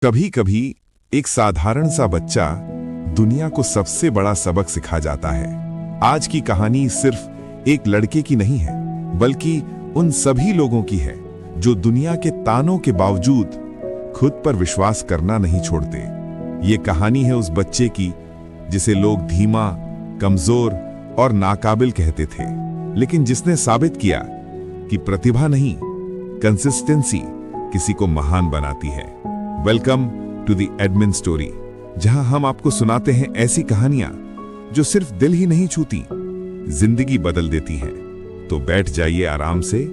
कभी कभी एक साधारण सा बच्चा दुनिया को सबसे बड़ा सबक सिखा जाता है। आज की कहानी सिर्फ एक लड़के की नहीं है, बल्कि उन सभी लोगों की है जो दुनिया के तानों के बावजूद खुद पर विश्वास करना नहीं छोड़ते। ये कहानी है उस बच्चे की जिसे लोग धीमा, कमजोर और नाकाबिल कहते थे, लेकिन जिसने साबित किया कि प्रतिभा नहीं, कंसिस्टेंसी किसी को महान बनाती है। Welcome to the admin story, जहां हम आपको सुनाते हैं ऐसी कहानियां जो सिर्फ दिल ही नहीं छूती, जिंदगी बदल देती हैं। तो बैठ जाइए आराम से,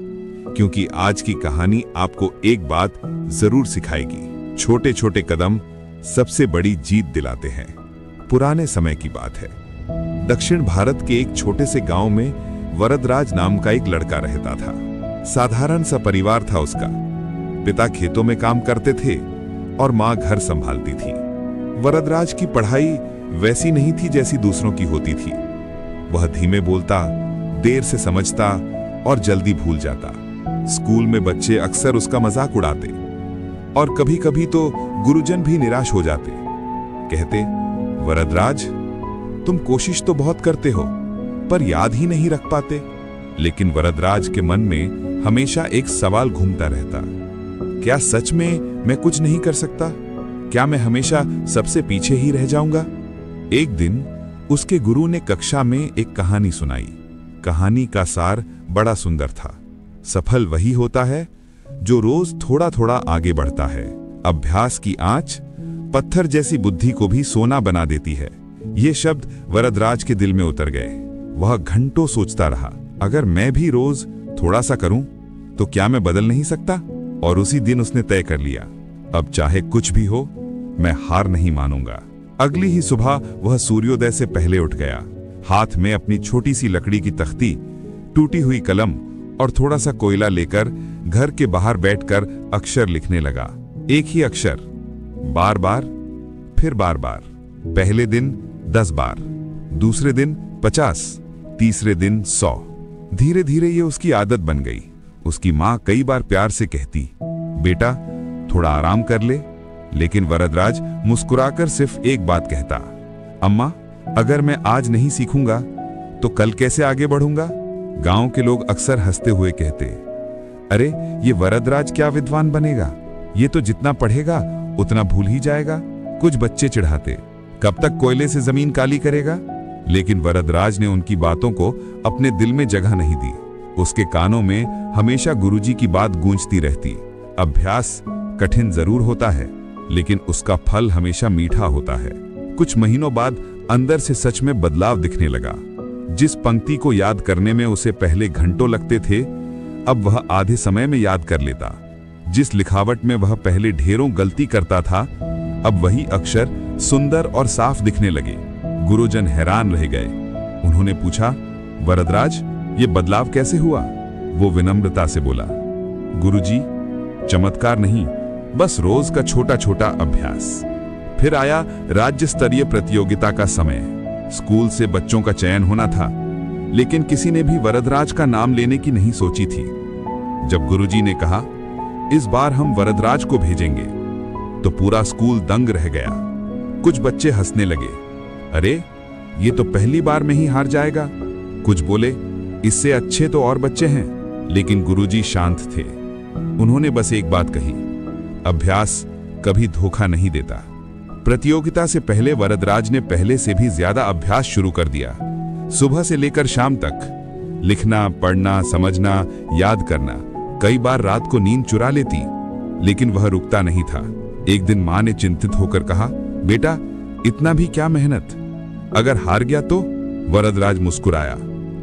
क्योंकि आज की कहानी आपको एक बात जरूर सिखाएगी। छोटे छोटे कदम सबसे बड़ी जीत दिलाते हैं। पुराने समय की बात है। दक्षिण भारत के एक छोटे से गांव में वरदराज नाम का एक लड़का रहता था। साधारण सा परिवार था उसका। पिता खेतों में काम करते थे और मां घर संभालती थी। वरदराज की पढ़ाई वैसी नहीं थी जैसी दूसरों की होती थी। वह धीमे बोलता, देर से समझता और जल्दी भूल जाता। स्कूल में बच्चे अक्सर उसका मजाक उड़ाते और कभी-कभी तो गुरुजन भी निराश हो जाते। कहते, वरदराज, तुम कोशिश तो बहुत करते हो, पर याद ही नहीं रख पाते। लेकिन वरदराज के मन में हमेशा एक सवाल घूमता रहता, क्या सच में मैं कुछ नहीं कर सकता? क्या मैं हमेशा सबसे पीछे ही रह जाऊंगा? एक दिन उसके गुरु ने कक्षा में एक कहानी सुनाई। कहानी का सार बड़ा सुंदर था। सफल वही होता है जो रोज थोड़ा थोड़ा आगे बढ़ता है। अभ्यास की आंच पत्थर जैसी बुद्धि को भी सोना बना देती है। ये शब्द वरदराज के दिल में उतर गए। वह घंटों सोचता रहा, अगर मैं भी रोज थोड़ा सा करूं तो क्या मैं बदल नहीं सकता? और उसी दिन उसने तय कर लिया, अब चाहे कुछ भी हो, मैं हार नहीं मानूंगा। अगली ही सुबह वह सूर्योदय से पहले उठ गया। हाथ में अपनी छोटी सी लकड़ी की तख्ती, टूटी हुई कलम और थोड़ा सा कोयला लेकर घर के बाहर बैठकर अक्षर लिखने लगा। एक ही अक्षर, बार बार, फिर बार बार। पहले दिन 10 बार, दूसरे दिन 50, तीसरे दिन 100। धीरे धीरे ये उसकी आदत बन गई। उसकी मां कई बार प्यार से कहती, बेटा थोड़ा आराम कर ले, लेकिन वरदराज मुस्कुराकर सिर्फ एक बात कहता, अम्मा, अगर मैं आज नहीं सीखूंगा तो कल कैसे आगे बढ़ूंगा? गांव के लोग अक्सर हंसते हुए कहते, अरे ये वरदराज क्या विद्वान बनेगा, ये तो जितना पढ़ेगा उतना भूल ही जाएगा। कुछ बच्चे चिढ़ाते, कब तक कोयले से जमीन काली करेगा? लेकिन वरदराज ने उनकी बातों को अपने दिल में जगह नहीं दी। उसके कानों में हमेशा गुरुजी की बात गूंजती रहती, अभ्यास कठिन जरूर होता है, लेकिन उसका फल हमेशा मीठा होता है। कुछ महीनों बाद अंदर से सच में बदलाव दिखने लगा। जिस पंक्ति को याद करने में उसे पहले घंटों लगते थे, अब वह आधे समय में याद कर लेता। जिस लिखावट में वह पहले ढेरों गलती करता था, अब वही अक्षर सुंदर और साफ दिखने लगे। गुरुजन हैरान रह गए। उन्होंने पूछा, वरदराज, ये बदलाव कैसे हुआ? वो विनम्रता से बोला, गुरुजी, चमत्कार नहीं, बस रोज का छोटा छोटा अभ्यास। फिर आया राज्य स्तरीय प्रतियोगिता का समय। स्कूल से बच्चों का चयन होना था, लेकिन किसी ने भी वरदराज का नाम लेने की नहीं सोची थी। जब गुरुजी ने कहा, इस बार हम वरदराज को भेजेंगे, तो पूरा स्कूल दंग रह गया। कुछ बच्चे हंसने लगे, अरे ये तो पहली बार में ही हार जाएगा। कुछ बोले, इससे अच्छे तो और बच्चे हैं। लेकिन गुरुजी शांत थे। उन्होंने बस एक बात कही, अभ्यास कभी धोखा नहीं देता। प्रतियोगिता से पहले वरदराज ने पहले से भी ज्यादा अभ्यास शुरू कर दिया। सुबह से लेकर शाम तक लिखना, पढ़ना, समझना, याद करना। कई बार रात को नींद चुरा लेती, लेकिन वह रुकता नहीं था। एक दिन मां ने चिंतित होकर कहा, बेटा, इतना भी क्या मेहनत, अगर हार गया तो? वरदराज मुस्कुराया,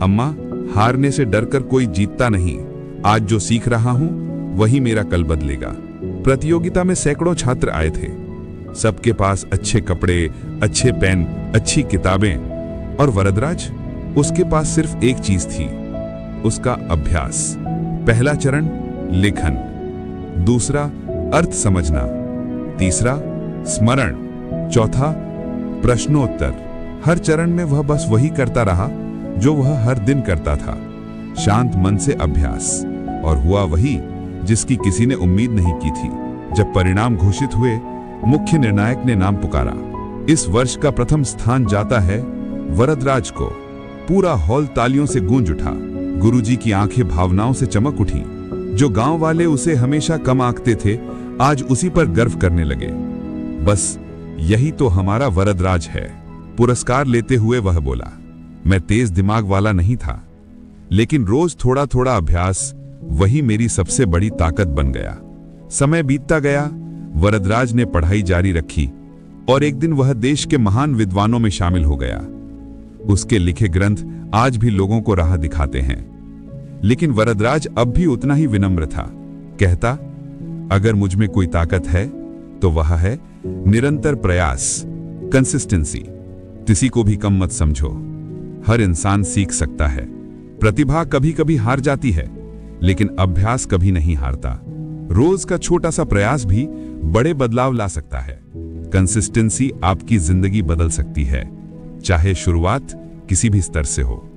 अम्मा, हारने से डरकर कोई जीतता नहीं। आज जो सीख रहा हूं वही मेरा कल बदलेगा। प्रतियोगिता में सैकड़ों छात्र आए थे। सबके पास अच्छे कपड़े, अच्छे पेन, अच्छी किताबें, और वरदराज, उसके पास सिर्फ एक चीज थी, उसका अभ्यास। पहला चरण लेखन, दूसरा अर्थ समझना, तीसरा स्मरण, चौथा प्रश्नोत्तर। हर चरण में वह बस वही करता रहा जो वह हर दिन करता था, शांत मन से अभ्यास। और हुआ वही जिसकी किसी ने उम्मीद नहीं की थी। जब परिणाम घोषित हुए मुख्य निर्णायक ने नाम पुकारा। इस वर्ष का प्रथम स्थान जाता है वरदराज को। पूरा हॉल तालियों से गूंज उठा। गुरुजी की आंखें भावनाओं से चमक उठी। जो गांव वाले उसे हमेशा कम आंकते थे, आज उसी पर गर्व करने लगे। बस यही तो हमारा वरदराज है, पुरस्कार लेते हुए वह बोला। मैं तेज दिमाग वाला नहीं था, लेकिन रोज थोड़ा थोड़ा अभ्यास वही मेरी सबसे बड़ी ताकत बन गया। समय बीतता गया, वरदराज ने पढ़ाई जारी रखी और एक दिन वह देश के महान विद्वानों में शामिल हो गया। उसके लिखे ग्रंथ आज भी लोगों को राह दिखाते हैं। लेकिन वरदराज अब भी उतना ही विनम्र था। कहता, अगर मुझ में कोई ताकत है तो वह है निरंतर प्रयास, कंसिस्टेंसी। किसी को भी कम मत समझो। हर इंसान सीख सकता है। प्रतिभा कभी कभी हार जाती है, लेकिन अभ्यास कभी नहीं हारता। रोज का छोटा सा प्रयास भी बड़े बदलाव ला सकता है। कंसिस्टेंसी आपकी जिंदगी बदल सकती है, चाहे शुरुआत किसी भी स्तर से हो।